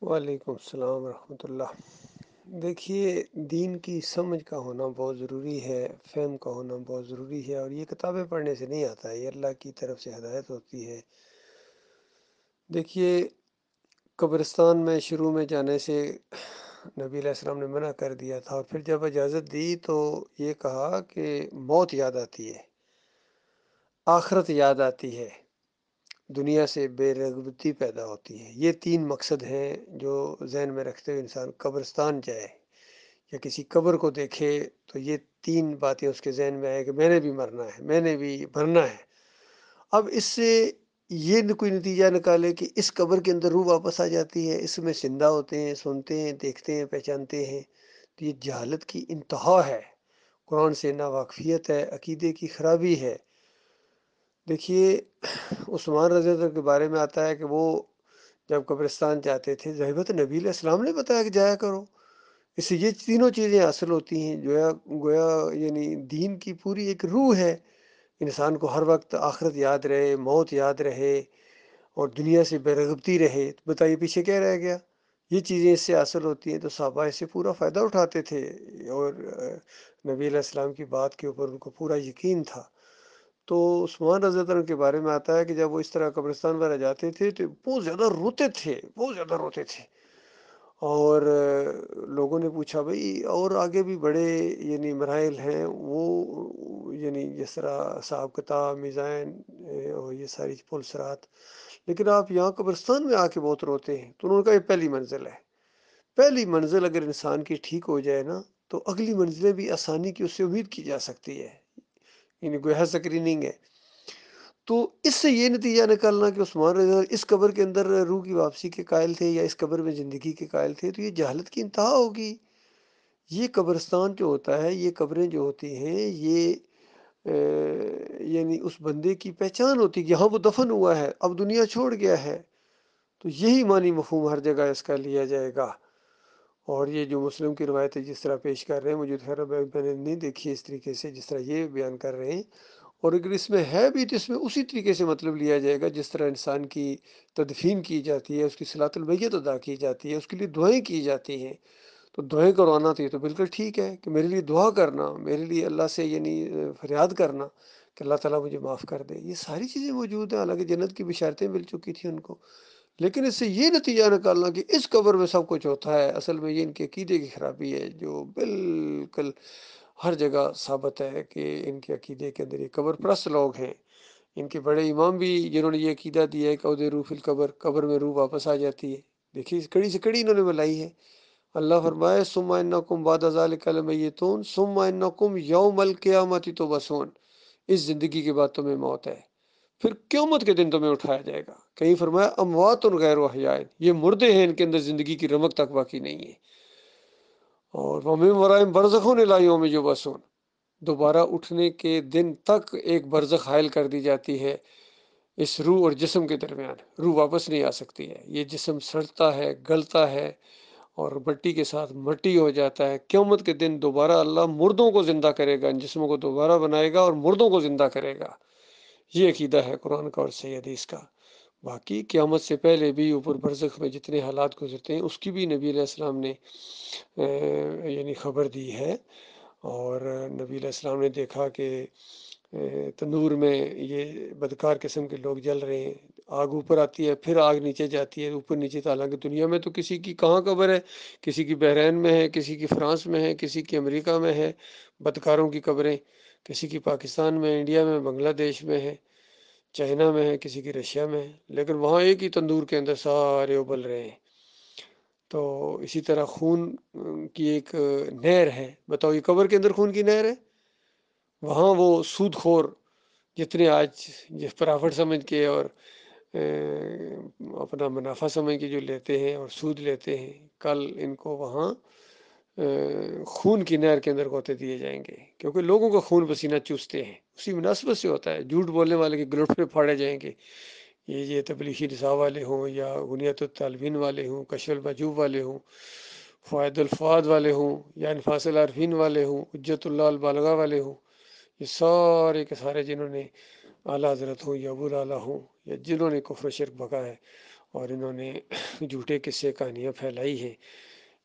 وعلیکم السلام ورحمۃ اللہ۔ دیکھیے، دین کی سمجھ کا ہونا بہت ضروری ہے، فہم کا ہونا بہت ضروری ہے، اور یہ کتابیں پڑھنے سے نہیں آتا ہے، یہ اللہ کی طرف سے ہدایت ہوتی ہے۔ دیکھیے، قبرستان میں شروع میں جانے سے نبی علیہ السلام نے منع کر دیا تھا، اور پھر جب اجازت دی تو یہ کہا کہ موت یاد آتی ہے، آخرت یاد آتی ہے، دنیا سے بے رغبتی پیدا ہوتی ہے۔ یہ تین مقصد ہیں جو ذہن میں رکھتے ہوئے انسان قبرستان جائے یا کسی قبر کو دیکھے تو یہ تین باتیں اس کے ذہن میں آئے کہ میں نے بھی مرنا ہے، میں نے بھی مرنا ہے۔ اب اس سے یہ کوئی نتیجہ نکالے کہ اس قبر کے اندر روح واپس آ جاتی ہے، اس میں زندہ ہوتے ہیں، سنتے ہیں، دیکھتے ہیں، پہچانتے ہیں، تو یہ جہالت کی انتہا ہے، قرآن سے ناواقفیت ہے، عقیدے کی خرابی ہے۔ دیکھیے، عثمان رضی اللہ عنہ کے بارے میں آتا ہے کہ وہ جب قبرستان جاتے تھے، ظاہر تو نبی علیہ السلام نے بتایا کہ جایا کرو، اس سے یہ تینوں چیزیں حاصل ہوتی ہیں، گویا یعنی دین کی پوری ایک روح ہے، انسان کو ہر وقت آخرت یاد رہے، موت یاد رہے، اور دنیا سے بے رغبتی رہے۔ تو بتائیے پیچھے کیا رہ گیا؟ یہ چیزیں اس سے حاصل ہوتی ہیں، تو صحابہ اس سے پورا فائدہ اٹھاتے تھے، اور نبی علیہ السلام کی بات کے اوپر ان کو پورا یقین تھا۔ تو عثمان رضی اللہ عنہ کے بارے میں آتا ہے کہ جب وہ اس طرح قبرستان وغیرہ جاتے تھے تو بہت زیادہ روتے تھے، بہت زیادہ روتے تھے، اور لوگوں نے پوچھا بھائی اور آگے بھی بڑے یعنی مراحل ہیں، وہ یعنی جس طرح حساب کتاب، میزان، اور یہ ساری پل صراط، لیکن آپ یہاں قبرستان میں آ کے بہت روتے ہیں۔ تو انہوں نے کہا یہ پہلی منزل ہے، پہلی منزل اگر انسان کی ٹھیک ہو جائے نا تو اگلی منزلیں بھی آسانی کی اس سے امید کی جا سکتی ہے، یعنی گویا سکریننگ ہے۔ تو اس سے یہ نتیجہ نکالنا کہ عثمان رضی اللہ عنہ اس قبر کے اندر روح کی واپسی کے قائل تھے یا اس قبر میں زندگی کے قائل تھے، تو یہ جہالت کی انتہا ہوگی۔ یہ قبرستان جو ہوتا ہے، یہ قبریں جو ہوتی ہیں، یہ یعنی اس بندے کی پہچان ہوتی ہے کہ یہاں وہ دفن ہوا ہے، اب دنیا چھوڑ گیا ہے، تو یہی معنی مفہوم ہر جگہ اس کا لیا جائے گا۔ اور یہ جو مسلم کی روایت ہے جس طرح پیش کر رہے ہیں، مجھے خیر میں نے نہیں دیکھی اس طریقے سے جس طرح یہ بیان کر رہے ہیں، اور اگر اس میں ہے بھی تو اس میں اسی طریقے سے مطلب لیا جائے گا جس طرح انسان کی تدفین کی جاتی ہے، اس کی صلاۃ المیت ادا کی جاتی ہے، اس کے لیے دعائیں کی جاتی ہیں، تو دعائیں کروانا تو یہ تو بالکل ٹھیک ہے کہ میرے لیے دعا کرنا، میرے لیے اللہ سے یعنی فریاد کرنا کہ اللہ تعالیٰ مجھے معاف کر دے، یہ ساری چیزیں موجود ہیں، حالانکہ جنت کی بشارتیں مل چکی تھیں ان کو، لیکن اس سے یہ نتیجہ نکالنا کہ اس قبر میں سب کچھ ہوتا ہے، اصل میں یہ ان کے عقیدے کی خرابی ہے جو بالکل ہر جگہ ثابت ہے کہ ان کے عقیدے کے اندر یہ قبر پرست لوگ ہیں۔ ان کے بڑے امام بھی جنہوں نے یہ عقیدہ دیا ہے کہ عود روح فی القبر، قبر میں روح واپس آ جاتی ہے، دیکھیے کڑی سے کڑی انہوں نے بلائی ہے۔ اللہ فرمائے ثم انکم بعد ذلک لمیتون ثم انکم یوم القیامت تبعثون، اس زندگی کے بعد تمہیں موت ہے، پھر قیامت کے دن تمہیں اٹھایا جائے گا۔ کہیں فرمایا اموات غیر احیاء، یہ مردے ہیں، ان کے اندر زندگی کی رمق تک باقی نہیں ہے۔ اور وَمِن وَرَائِهِمْ بَرْزَخٌ إِلَىٰ يَوْمِ يُبْعَثُونَ، دوبارہ اٹھنے کے دن تک ایک برزخ حائل کر دی جاتی ہے اس روح اور جسم کے درمیان، روح واپس نہیں آ سکتی ہے، یہ جسم سڑتا ہے، گلتا ہے، اور مٹی کے ساتھ مٹی ہو جاتا ہے۔ قیامت کے دن دوبارہ اللہ مردوں کو زندہ کرے گا، ان جسموں کو دوبارہ بنائے گا اور مردوں کو زندہ کرے گا۔ یہ عقیدہ ہے قرآن کا اور صحیح حدیث کا۔ باقی قیامت سے پہلے بھی اوپر برزخ میں جتنے حالات گزرتے ہیں اس کی بھی نبی علیہ السلام نے یعنی خبر دی ہے، اور نبی علیہ السلام نے دیکھا کہ تندور میں یہ بدکار قسم کے لوگ جل رہے ہیں، آگ اوپر آتی ہے، پھر آگ نیچے جاتی ہے، اوپر نیچے، حالانکہ دنیا میں تو کسی کی کہاں قبر ہے، کسی کی بحرین میں ہے، کسی کی فرانس میں ہے، کسی کی امریکہ میں ہے، بدکاروں کی قبریں، کسی کی پاکستان میں، انڈیا میں، بنگلہ دیش میں ہے، چائنا میں ہے، کسی کی رشیا میں ہے، لیکن وہاں ایک ہی تندور کے اندر سارے ابل رہے ہیں۔ تو اسی طرح خون کی ایک نہر ہے، بتاؤ یہ قبر کے اندر خون کی نہر ہے؟ وہاں وہ سود خور جتنے آج پرافٹ سمجھ کے اور اپنا منافع سمجھ کے جو لیتے ہیں اور سود لیتے ہیں، کل ان کو وہاں خون کی نہر کے اندر ہوتے دیے جائیں گے، کیونکہ لوگوں کا خون پسینہ چوستے ہیں، اسی مناسبت سے ہوتا ہے۔ جھوٹ بولنے والے کے گلوٹے پھاڑے جائیں گے، یہ تبلیغی نصاب والے ہوں یا غنیت الطالبین والے ہوں، کشف المحجوب والے ہوں، فوائد الفؤاد والے ہوں، یا انفاس العارفین والے ہوں، حجت اللہ البالغہ والے ہوں، یہ سارے کے سارے جنہوں نے اعلیٰ حضرت ہوں یا ابو اعلیٰ ہوں یا جنہوں نے کفر و شرک بھگا ہے، اور انہوں نے جھوٹے قصے کہانیاں پھیلائی ہیں،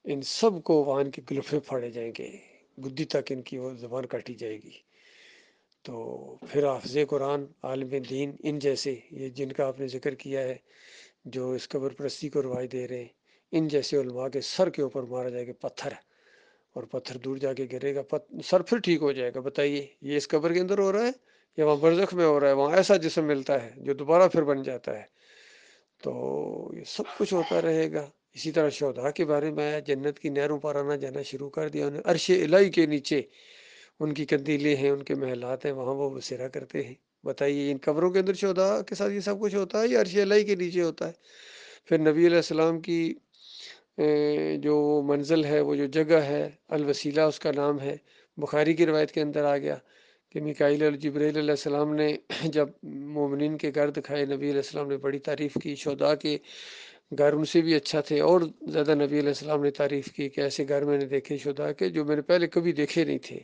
ان سب کو وہاں کے گلفے پھاڑے جائیں گے، بدھی تک ان کی وہ زبان کاٹی جائے گی۔ تو پھر حافظ قرآن، عالم دین، ان جیسے یہ جن کا آپ نے ذکر کیا ہے، جو اس قبر پرستی کو رواج دے رہے ہیں، ان جیسے علماء کے سر کے اوپر مارا جائے گا پتھر، اور پتھر دور جا کے گرے گا، سر پھر ٹھیک ہو جائے گا۔ بتائیے یہ اس قبر کے اندر ہو رہا ہے یا وہاں برزخ میں ہو رہا ہے؟ وہاں ایسا جسم ملتا ہے جو دوبارہ پھر بن جاتا ہے۔ تو یہ سب کچھ ہوتا رہے گا۔ اسی طرح شہداء کے بارے میں آیا، جنت کی نہروں پر آنا جانا شروع کر دیا انہیں، عرش الہی کے نیچے ان کی قندیلیں ہیں، ان کے محلات ہیں، وہاں وہ بسیرا کرتے ہیں۔ بتائیے ان قبروں کے اندر شہداء کے ساتھ یہ سب کچھ ہوتا ہے یا عرش الہی کے نیچے ہوتا ہے؟ پھر نبی علیہ السلام کی جو منزل ہے، وہ جو جگہ ہے، الوسیلہ اس کا نام ہے، بخاری کی روایت کے اندر آ گیا کہ میکائیل اور جبرائیل علیہ السلام نے جب مومنین کے گھر دکھائے، نبی علیہ السلام نے بڑی تعریف کی، شہداء کے گھر ان سے بھی اچھا تھے، اور زیادہ نبی علیہ السلام نے تعریف کی کہ ایسے گھر میں نے دیکھے شہداء کے جو میں نے پہلے کبھی دیکھے نہیں تھے۔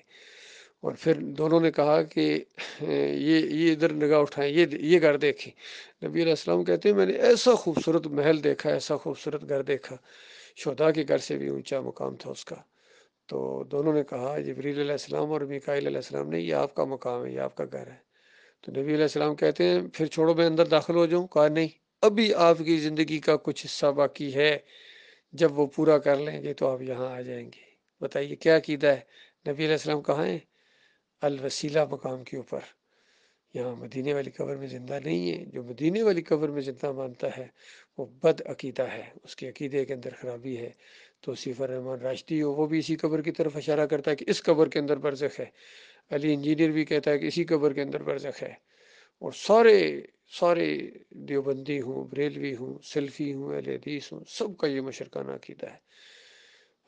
اور پھر دونوں نے کہا کہ یہ ادھر نگاہ اٹھائیں، یہ گھر دیکھیں۔ نبی علیہ السلام کہتے ہیں میں نے ایسا خوبصورت محل دیکھا، ایسا خوبصورت گھر دیکھا، شہداء کے گھر سے بھی اونچا مقام تھا اس کا۔ تو دونوں نے کہا، جبریل علیہ السلام اور میکائیل علیہ السلام نے، یہ آپ کا مقام ہے، یہ آپ کا گھر ہے۔ تو نبی علیہ السلام کہتے ہیں پھر چھوڑو میں اندر داخل ہو جاؤں؟ کہا نہیں، ابھی آپ کی زندگی کا کچھ حصہ باقی ہے، جب وہ پورا کر لیں گے تو آپ یہاں آ جائیں گے۔ بتائیے کیا عقیدہ ہے؟ نبی علیہ السلام کہاں ہیں؟ الوسیلہ مقام کے اوپر، یہاں مدینے والی قبر میں زندہ نہیں ہے۔ جو مدینے والی قبر میں زندہ مانتا ہے وہ بد عقیدہ ہے، اس کے عقیدے کے اندر خرابی ہے۔ توصیف الرحمان راشدی ہو، وہ بھی اسی قبر کی طرف اشارہ کرتا ہے کہ اس قبر کے اندر برزخ ہے۔ علی انجینئر بھی کہتا ہے کہ اسی قبر کے اندر برزخ ہے۔ اور سارے سارے دیوبندی ہوں، بریلوی ہوں، سلفی ہوں، اہل حدیث ہوں، سب کا یہ مشرکانہ عقیدہ ہے۔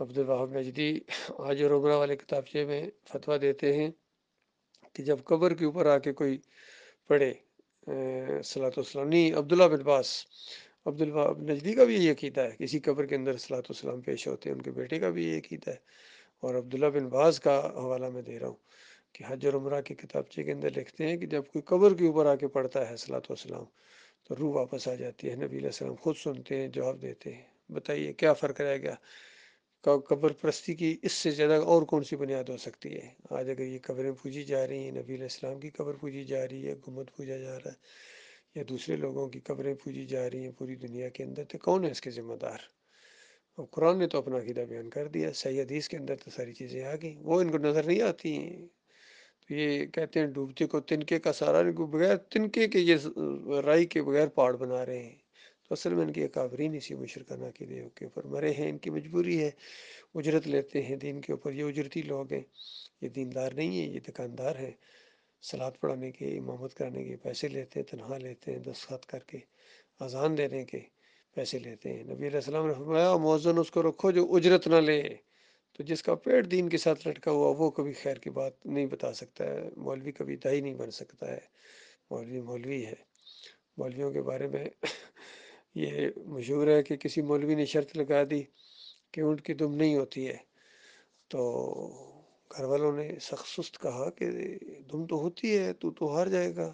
عبدالوہاب نجدی آج اور عمرہ والے کتابچے میں فتویٰ دیتے ہیں کہ جب قبر کے اوپر آ کے کوئی پڑھے صلاۃ والسلام، نہیں، عبداللہ بن عباس، عبدالوہاب نجدی کا بھی یہ عقیدہ ہے کہ اسی قبر کے اندر صلاۃ والسلام پیش ہوتے ہیں، ان کے بیٹے کا بھی یہ عقیدہ ہے۔ اور عبداللہ بن باز کا حوالہ میں دے رہا ہوں کہ حج اور عمرہ کے کتابچے کے اندر لکھتے ہیں کہ جب کوئی قبر کے اوپر آ کے پڑھتا ہے صلاۃ والسلام تو روح واپس آ جاتی ہے۔ نبی علیہ السلام خود سنتے ہیں، جواب دیتے ہیں۔ بتائیے کیا فرق رہ گیا؟ قبر پرستی کی اس سے زیادہ اور کون سی بنیاد ہو سکتی ہے؟ آج اگر یہ قبریں پوجی جا رہی ہیں، نبی علیہ السلام کی قبر پوجی جا رہی ہے، گنبد پوجا جا رہا ہے، یا دوسرے لوگوں کی قبریں پوجی جا رہی ہیں پوری دنیا کے اندر، تو کون ہے اس کے ذمہ دار؟ اور قرآن نے تو اپنا عقیدہ بیان کر دیا، صحیح حدیث کے اندر تو ساری چیزیں آ گئیں، وہ ان کو نظر نہیں آتی ہیں۔ تو یہ کہتے ہیں ڈوبتے کو تنکے کا سہارا، ان کو بغیر تنکے کے یہ رائی کے بغیر پہاڑ بنا رہے ہیں۔ تو اصل میں ان کی اکابرین اسی مشرکانہ عقیدے کے اوپر مرے ہیں، ان کی مجبوری ہے، اجرت لیتے ہیں دین کے اوپر، یہ اجرتی لوگ ہیں، یہ دیندار نہیں ہیں، یہ دکاندار ہیں۔ سلاد پڑھانے کے، امامت کرانے کے پیسے لیتے ہیں، تنخواہ لیتے ہیں، دستخط کر کے اذان دینے کے پیسے لیتے ہیں۔ نبی علیہ السلام نے فرمایا مؤذن اس کو رکھو جو اجرت نہ لے۔ تو جس کا پیٹ دین کے ساتھ لٹکا ہوا وہ کبھی خیر کی بات نہیں بتا سکتا ہے، مولوی کبھی دائی نہیں بن سکتا ہے، مولوی مولوی ہے۔ مولویوں کے بارے میں یہ مشہور ہے کہ کسی مولوی نے شرط لگا دی کہ اونٹ کی دم نہیں ہوتی ہے، تو گھر والوں نے سخت سست کہا کہ دم تو ہوتی ہے، تو ہار جائے گا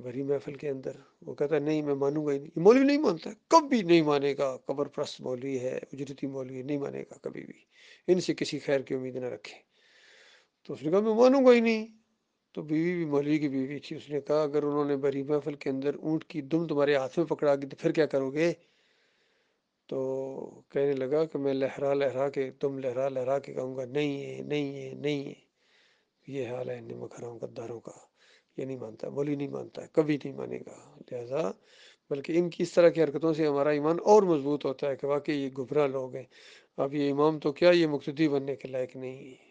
بھری محفل کے اندر۔ وہ کہتا ہے نہیں، میں مانوں گا ہی نہیں۔ یہ مولوی نہیں مانتا، کبھی نہیں مانے گا، قبر پرست مولوی ہے، اجرتی مولوی نہیں مانے گا کبھی بھی، ان سے کسی خیر کی امید نہ رکھے۔ تو اس نے کہا میں مانوں گا ہی نہیں۔ تو بیوی بھی مولوی کی بیوی تھی، اس نے کہا اگر انہوں نے بری محفل کے اندر اونٹ کی دم تمہارے ہاتھ میں پکڑا دی تو پھر کیا کرو گے؟ تو کہنے لگا کہ میں لہرا لہرا کے، تم لہرا لہرا کے کہوں گا نہیں ہے، نہیں ہے، نہیں ہے۔ یہ حال ہے نمک حرام غداروں کا، یہ نہیں مانتا، مولوی نہیں مانتا ہے، کبھی نہیں مانے گا۔ لہذا بلکہ ان کی اس طرح کی حرکتوں سے ہمارا ایمان اور مضبوط ہوتا ہے کہ واقعی یہ گمراہ لوگ ہیں۔ اب یہ امام تو کیا، یہ مقتدی بننے کے لائق نہیں ہے۔